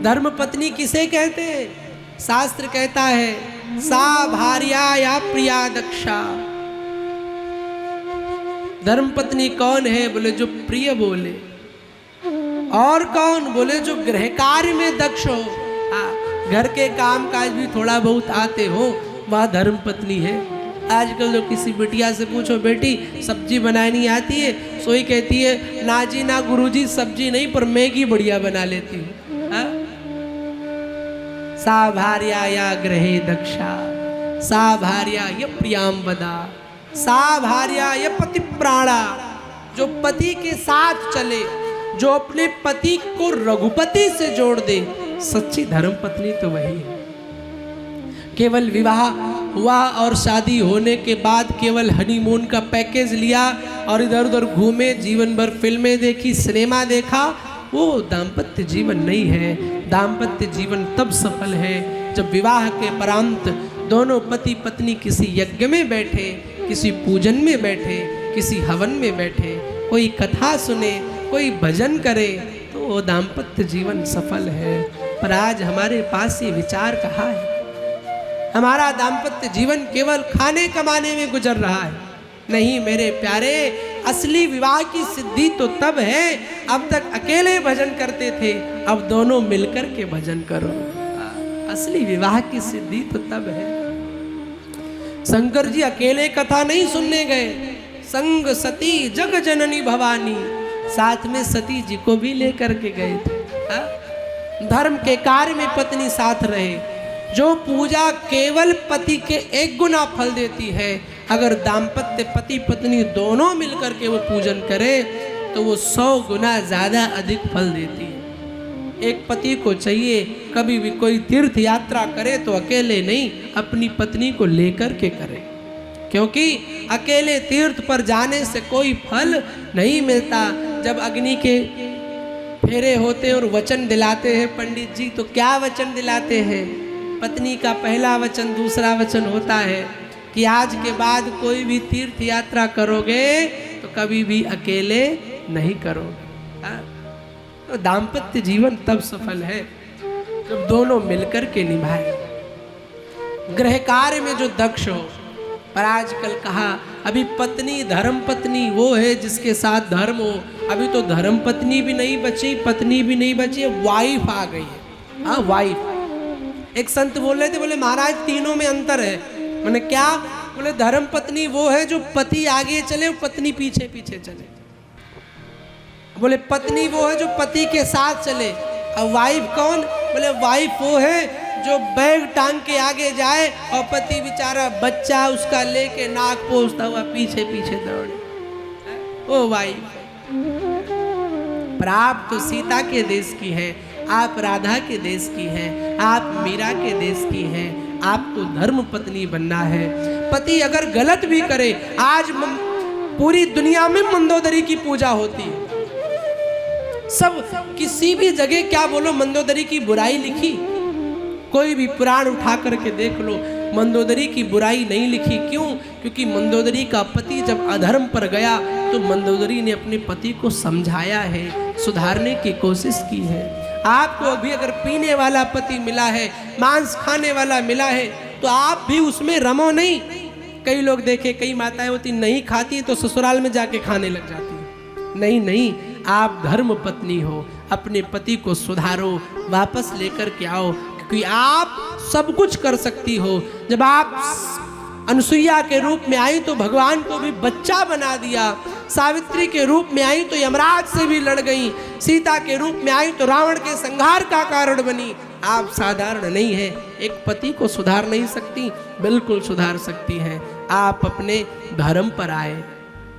धर्म पत्नी किसे कहते हैं? शास्त्र कहता है सा भार्या या प्रिया दक्षा। धर्म पत्नी कौन है? बोले जो प्रिय बोले। और कौन? बोले जो गृह कार्य में दक्ष हो, घर के काम काज भी थोड़ा बहुत आते हो, वह धर्म पत्नी है। आजकल जो किसी बिटिया से पूछो बेटी सब्जी बनानी आती है, सोई कहती है ना जी ना गुरुजी सब्जी नहीं पर मैगी बढ़िया बना लेती हूँ। सा भार्या या गृहे दक्षा, सा भार्या य प्रियाम वदा, सा भार्या य पति प्राणा। जो पति के साथ चले, जो अपने पति को रघुपति से जोड़ दे, सच्ची धर्म पत्नी तो वही है। केवल विवाह हुआ और शादी होने के बाद केवल हनीमून का पैकेज लिया और इधर उधर घूमे, जीवन भर फिल्में देखी, सिनेमा देखा, वो दाम्पत्य जीवन नहीं है। दाम्पत्य जीवन तब सफल है जब विवाह के परांत दोनों पति पत्नी किसी यज्ञ में बैठे, किसी पूजन में बैठे, किसी हवन में बैठे, कोई कथा सुने, कोई भजन करे, तो वो दाम्पत्य जीवन सफल है। पर आज हमारे पास ये विचार कहाँ है? हमारा दाम्पत्य जीवन केवल खाने कमाने में गुजर रहा है। नहीं मेरे प्यारे, असली विवाह की सिद्धि तो तब है, अब तक अकेले भजन करते थे, अब दोनों मिलकर के भजन करो। असली विवाह की सिद्धि तो तब है। शंकर जी अकेले कथा नहीं सुनने गए, संग सती जग जननी भवानी, साथ में सती जी को भी लेकर के गए थे। धर्म के कार्य में पत्नी साथ रहे। जो पूजा केवल पति के एक गुना फल देती है, अगर दाम्पत्य पति पत्नी दोनों मिलकर के वो पूजन करे तो वो 100 गुना ज्यादा अधिक फल देती है। एक पति को चाहिए कभी भी कोई तीर्थ यात्रा करे तो अकेले नहीं, अपनी पत्नी को लेकर के करे, क्योंकि अकेले तीर्थ पर जाने से कोई फल नहीं मिलता। जब अग्नि के फेरे होते हैं और वचन दिलाते हैं पंडित जी, तो क्या वचन दिलाते हैं? पत्नी का पहला वचन, दूसरा वचन होता है कि आज के बाद कोई भी तीर्थ यात्रा करोगे तो कभी भी अकेले नहीं करोगे। तो दाम्पत्य जीवन तब सफल है जब दोनों मिलकर के निभाए। गृह कार्य में जो दक्ष हो। पर आजकल कहा अभी पत्नी धर्म पत्नी वो है जिसके साथ धर्म हो। अभी तो धर्म पत्नी भी नहीं बची, पत्नी भी नहीं बची, वाइफ आ गई है। हाँ वाइफ। एक संत बोल रहे थे, बोले महाराज तीनों में अंतर है। मैंने क्या? बोले धर्म पत्नी वो है जो पति आगे चले पत्नी पीछे पीछे चले। बोले पत्नी वो है जो पति के साथ चले। और वाइफ कौन? बोले वाइफ वो है जो बैग टांग के आगे जाए और पति बेचारा बच्चा उसका लेके नाक पोंछता हुआ पीछे पीछे दौड़े, वो वाइफ। पर आप तो सीता के देश की है, आप राधा के देश की हैं, आप मीरा के देश की हैं, आपको धर्म पत्नी बनना है। पति अगर गलत भी करे, आज पूरी दुनिया में मंदोदरी की पूजा होती है। सब किसी भी जगह क्या बोलो, मंदोदरी की बुराई लिखी? कोई भी पुराण उठा करके देख लो, मंदोदरी की बुराई नहीं लिखी। क्यों? क्योंकि मंदोदरी का पति जब अधर्म पर गया तो मंदोदरी ने अपने पति को समझाया है, सुधारने की कोशिश की है। आपको अभी अगर पीने वाला पति मिला है, मांस खाने वाला मिला है, तो आप भी उसमें रमो नहीं। कई लोग देखे, कई माताएं होती नहीं खाती तो ससुराल में जाके खाने लग जाती। नहीं नहीं, आप धर्म पत्नी हो, अपने पति को सुधारो, वापस लेकर के आओ, क्योंकि आप सब कुछ कर सकती हो। जब आप अनसुईया के रूप में आई तो भगवान को भी बच्चा बना दिया। सावित्री के रूप में आई तो यमराज से भी लड़ गई। सीता के रूप में आई तो रावण के संहार का कारण बनी। आप साधारण नहीं है। एक पति को सुधार नहीं सकती? बिल्कुल सुधार सकती हैं। आप अपने धर्म पर आए।